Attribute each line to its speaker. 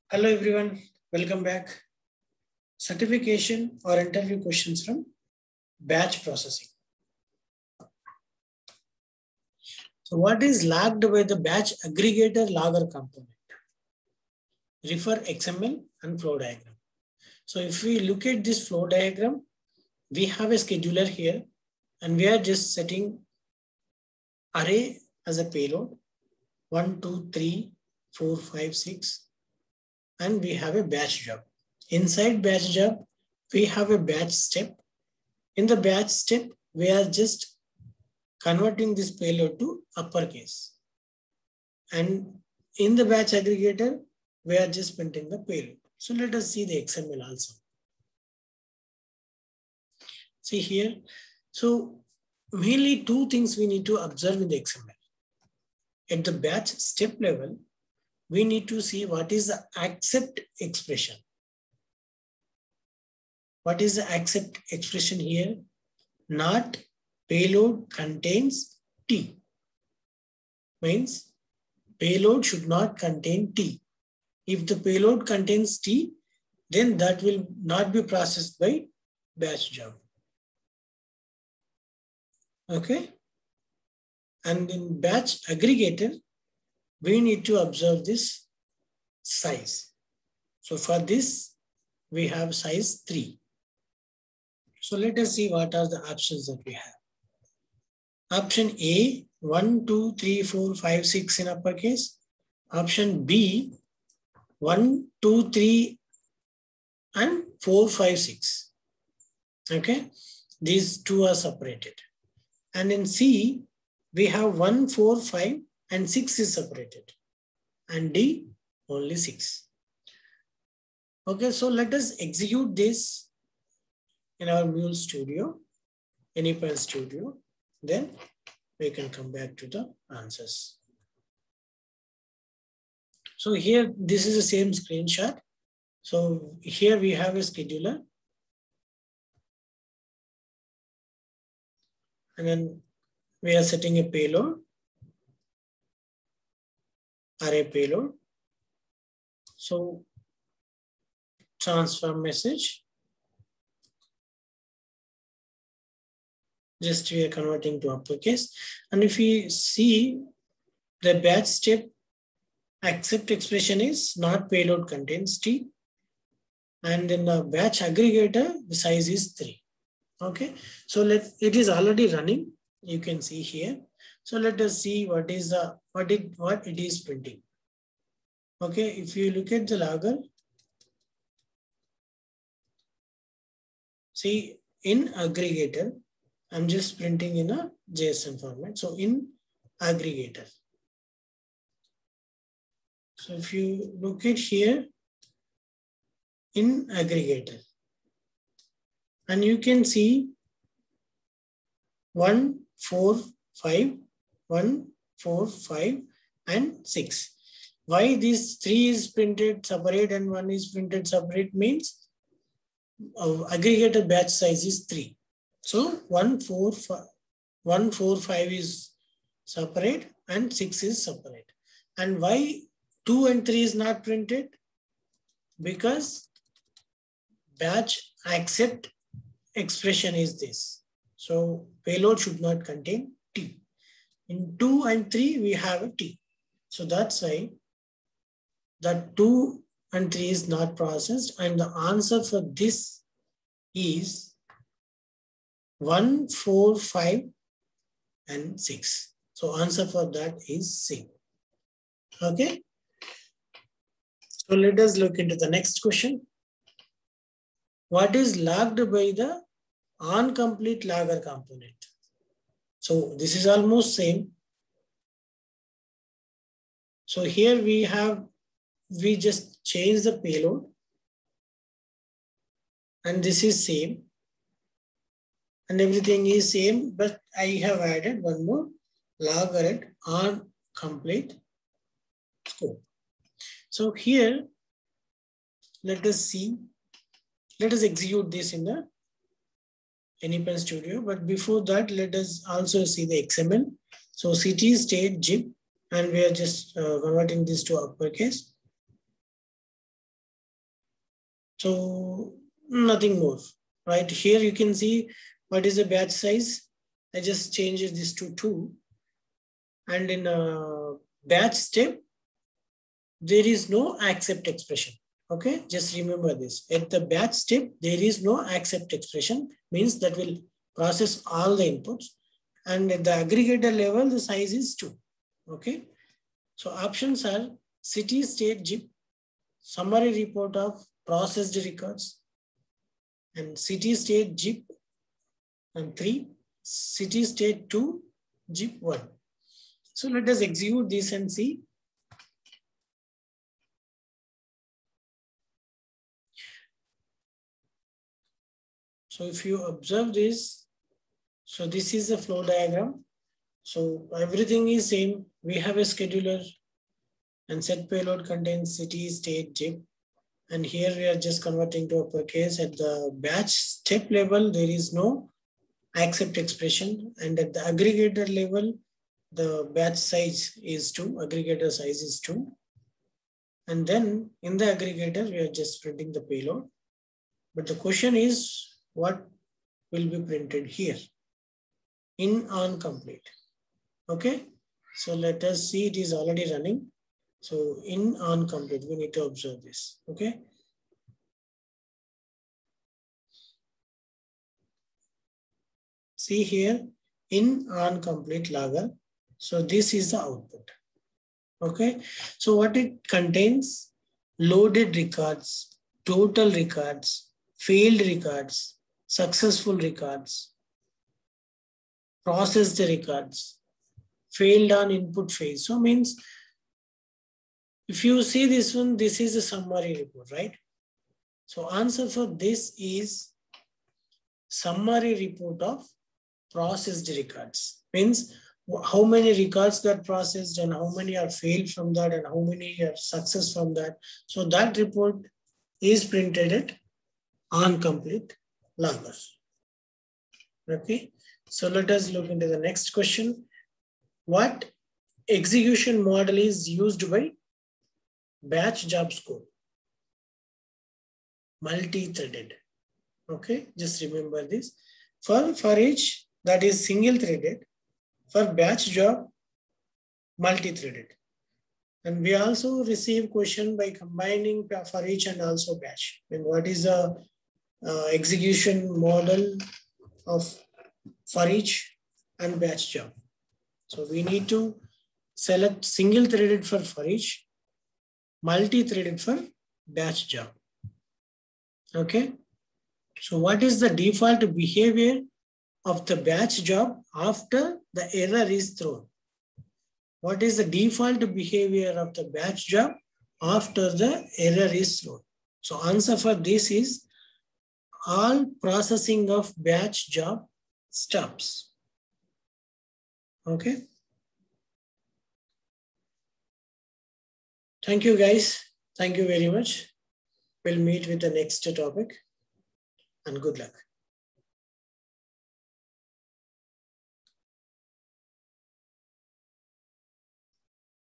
Speaker 1: Hello everyone, welcome back. Certification or interview questions from batch processing. So what is logged by the batch aggregator logger component? Refer XML and flow diagram. So if we look at this flow diagram, we have a scheduler here and we are just setting array as a payload 1, 2, 3, 4, 5, 6 and we have a batch job. Inside batch job, we have a batch step. In the batch step, we are just converting this payload to uppercase. And in the batch aggregator, we are just printing the payload. So let us see the XML also. See here. So mainly two things we need to observe in the XML. At the batch step level, we need to see what is the accept expression. What is the accept expression here? Not payload contains T. Means payload should not contain T. If the payload contains T, then that will not be processed by batch job. Okay. And in batch aggregator, we need to observe this size. So for this, we have size 3. So let us see what are the options that we have. Option A, 1, 2, 3, 4, 5, 6 in uppercase. Option B, 1, 2, 3, and 4, 5, 6. Okay, these two are separated. And in C, we have 1, 4, 5, and 6 is separated. And D, only 6. Okay, so let us execute this in our Mule Studio, Anypoint Studio. Then we can come back to the answers. So here, this is the same screenshot. So here we have a scheduler. And then we are setting a payload, array payload. So transfer message. Just we are converting to uppercase. And if we see the batch step, accept expression is not payload contains T. And in the batch aggregator, the size is 3. Okay. So it is already running. You can see here. So let us see what is the what it is printing. Okay. If you look at the logger, see in aggregator, I'm just printing in a JSON format. So in aggregator. So if you look at here, in aggregator, and you can see 1, 4, 5, 1, 4, 5, and 6. Why this 3 is printed separate and 1 is printed separate means aggregator batch size is 3. So 1, 4, 5 is separate and 6 is separate. And why 2 and 3 is not printed? Because batch accept expression is this. So payload should not contain T. In 2 and 3, we have a T. So that's why that 2 and 3 is not processed. And the answer for this is 1, 4, 5, and 6. So answer for that is C. Okay. So let us look into the next question. What is logged by the onComplete logger component? So this is almost same. So here we just change the payload and this is same and everything is same, but I have added one more logger at onComplete scope. So here, let us see. Let us execute this in the Anypoint Studio. But before that, let us also see the XML. So city, state, zip, and we are just converting this to uppercase. So nothing more, right? Here you can see what is the batch size. I just changed this to 2. And in a batch step, there is no accept expression. Okay, just remember this. At the batch step, there is no accept expression, means that will process all the inputs. And at the aggregator level, the size is 2. Okay, so options are city state zip, summary report of processed records, and city state zip, and 3, city state 2, zip 1. So let us execute this and see. So if you observe this, so this is a flow diagram. So everything is same. We have a scheduler and set payload contains city, state, zip. And here we are just converting to uppercase. At the batch step level, there is no accept expression. And at the aggregator level, the batch size is 2, aggregator size is 2. And then in the aggregator, we are just printing the payload. But the question is, what will be printed here? In on complete. Okay, so let us see, it is already running. So in on complete, we need to observe this. Okay. See here, in on complete logger. So this is the output. Okay, so what it contains: loaded records, total records, failed records, successful records, processed records, failed on input phase. So means if you see this one, this is a summary report, right? So answer for this is summary report of processed records. Means how many records got processed and how many are failed from that and how many are success from that. So that report is printed at on complete logger. Okay, so let us look into the next question. What execution model is used by batch job scope? Multi-threaded. Okay, just remember this. For each, that is single threaded. For batch job, multi-threaded. And we also receive question by combining for each and also batch. And what is the execution model of for each and batch job? So we need to select single threaded for each, multi-threaded for batch job. Okay. So what is the default behavior of the batch job after the error is thrown? What is the default behavior of the batch job after the error is thrown? So answer for this is all processing of batch job stops. Okay. Thank you guys. Thank you very much. We'll meet with the next topic and good luck.